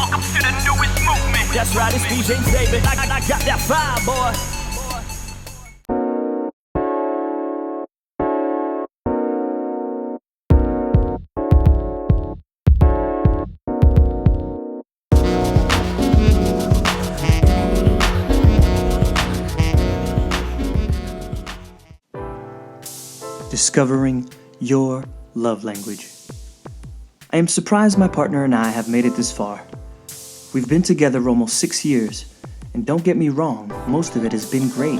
welcome to the newest movement. That's right, it's DJ David. I got that vibe, boy. Discovering your love language. I am surprised my partner and I have made it this far. We've been together almost 6 years, and don't get me wrong, most of it has been great.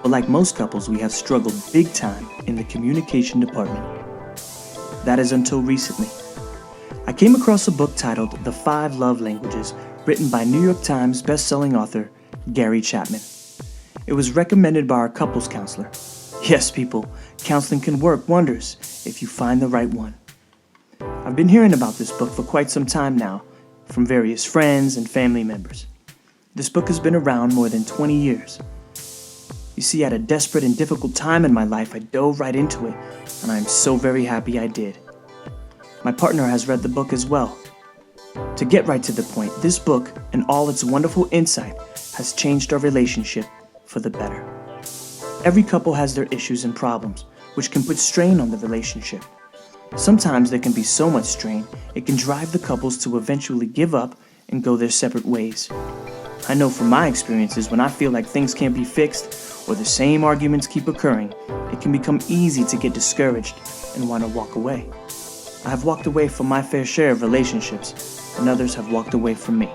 But like most couples, we have struggled big time in the communication department. That is until recently. I came across a book titled The 5 Love Languages, written by New York Times bestselling author Gary Chapman. It was recommended by our couples counselor. Yes, people, counseling can work wonders if you find the right one. I've been hearing about this book for quite some time now, from various friends and family members. This book has been around more than 20 years. You see, at a desperate and difficult time in my life, I dove right into it, and I'm so very happy I did. My partner has read the book as well. To get right to the point, this book and all its wonderful insight has changed our relationship for the better. Every couple has their issues and problems, which can put strain on the relationship. Sometimes there can be so much strain, it can drive the couples to eventually give up and go their separate ways. I know from my experiences, when I feel like things can't be fixed or the same arguments keep occurring, it can become easy to get discouraged and want to walk away. I have walked away from my fair share of relationships, and others have walked away from me.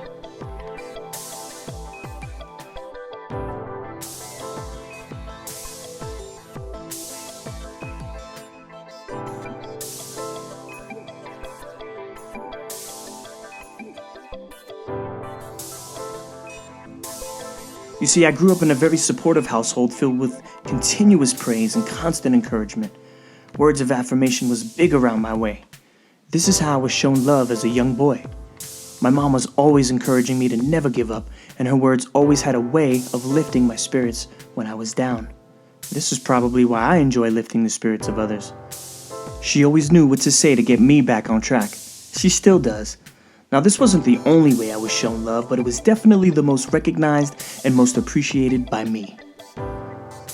You see, I grew up in a very supportive household filled with continuous praise and constant encouragement. Words of affirmation was big around my way. This is how I was shown love as a young boy. My mom was always encouraging me to never give up, and her words always had a way of lifting my spirits when I was down. This is probably why I enjoy lifting the spirits of others. She always knew what to say to get me back on track. She still does. Now, this wasn't the only way I was shown love, but it was definitely the most recognized and most appreciated by me.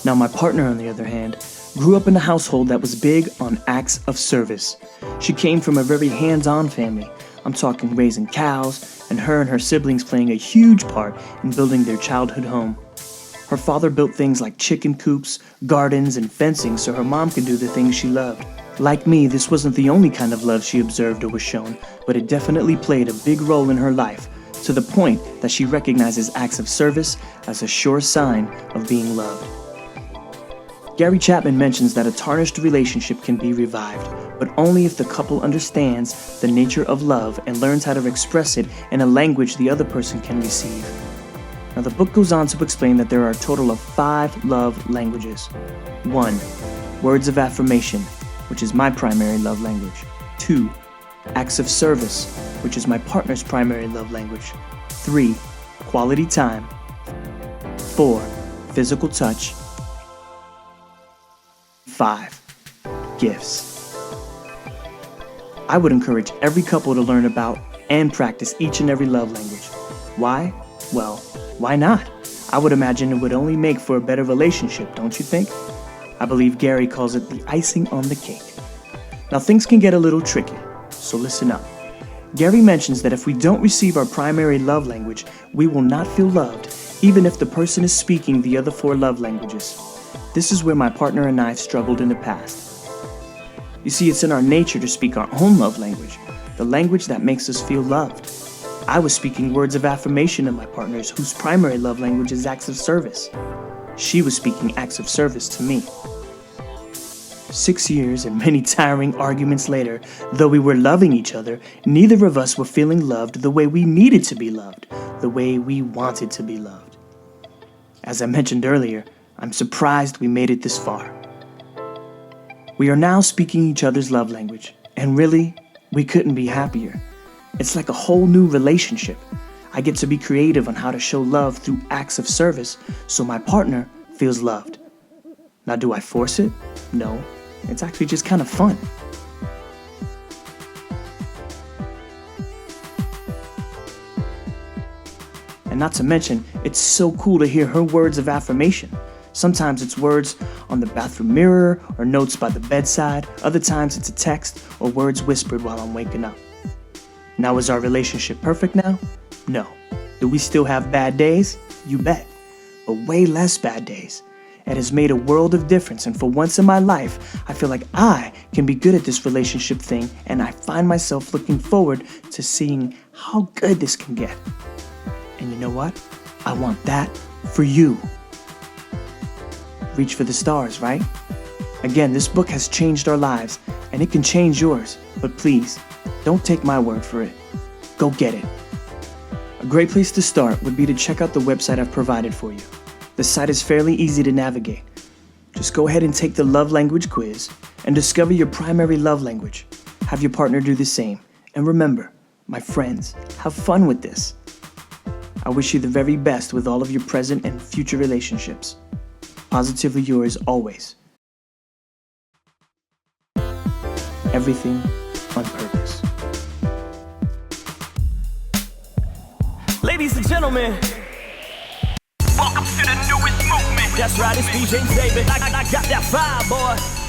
Now, my partner, on the other hand, grew up in a household that was big on acts of service. She came from a very hands-on family. I'm talking raising cows, and her siblings playing a huge part in building their childhood home. Her father built things like chicken coops, gardens, and fencing so her mom could do the things she loved. Like me, this wasn't the only kind of love she observed or was shown, but it definitely played a big role in her life, to the point that she recognizes acts of service as a sure sign of being loved. Gary Chapman mentions that a tarnished relationship can be revived, but only if the couple understands the nature of love and learns how to express it in a language the other person can receive. Now, the book goes on to explain that there are a total of 5 love languages. 1. Words of affirmation, which is my primary love language. 2. Acts of service, which is my partner's primary love language. 3. Quality time. 4. Physical touch. 5. Gifts. I would encourage every couple to learn about and practice each and every love language. Why? Well, why not? I would imagine it would only make for a better relationship, don't you think? I believe Gary calls it the icing on the cake. Now, things can get a little tricky, so listen up. Gary mentions that if we don't receive our primary love language, we will not feel loved, even if the person is speaking the other 4 love languages. This is where my partner and I have struggled in the past. You see, it's in our nature to speak our own love language, the language that makes us feel loved. I was speaking words of affirmation to my partners whose primary love language is acts of service. She was speaking acts of service to me. 6 years and many tiring arguments later, though we were loving each other, neither of us were feeling loved the way we needed to be loved, the way we wanted to be loved. As I mentioned earlier, I'm surprised we made it this far. We are now speaking each other's love language, and really, we couldn't be happier. It's like a whole new relationship. I get to be creative on how to show love through acts of service so my partner feels loved. Now, do I force it? No. It's actually just kind of fun. And not to mention, it's so cool to hear her words of affirmation. Sometimes it's words on the bathroom mirror or notes by the bedside. Other times it's a text or words whispered while I'm waking up. Now, is our relationship perfect now? No. Do we still have bad days? You bet. But way less bad days. It has made a world of difference, and for once in my life, I feel like I can be good at this relationship thing, and I find myself looking forward to seeing how good this can get. And you know what? I want that for you. Reach for the stars, right? Again, this book has changed our lives, and it can change yours. But please, don't take my word for it. Go get it. A great place to start would be to check out the website I've provided for you. The site is fairly easy to navigate. Just go ahead and take the love language quiz and discover your primary love language. Have your partner do the same. And remember, my friends, have fun with this. I wish you the very best with all of your present and future relationships. Positively yours always. Everything on purpose. Ladies and gentlemen, Welcome to the newest movement. that's right, it's DJ David. I got that vibe, boy.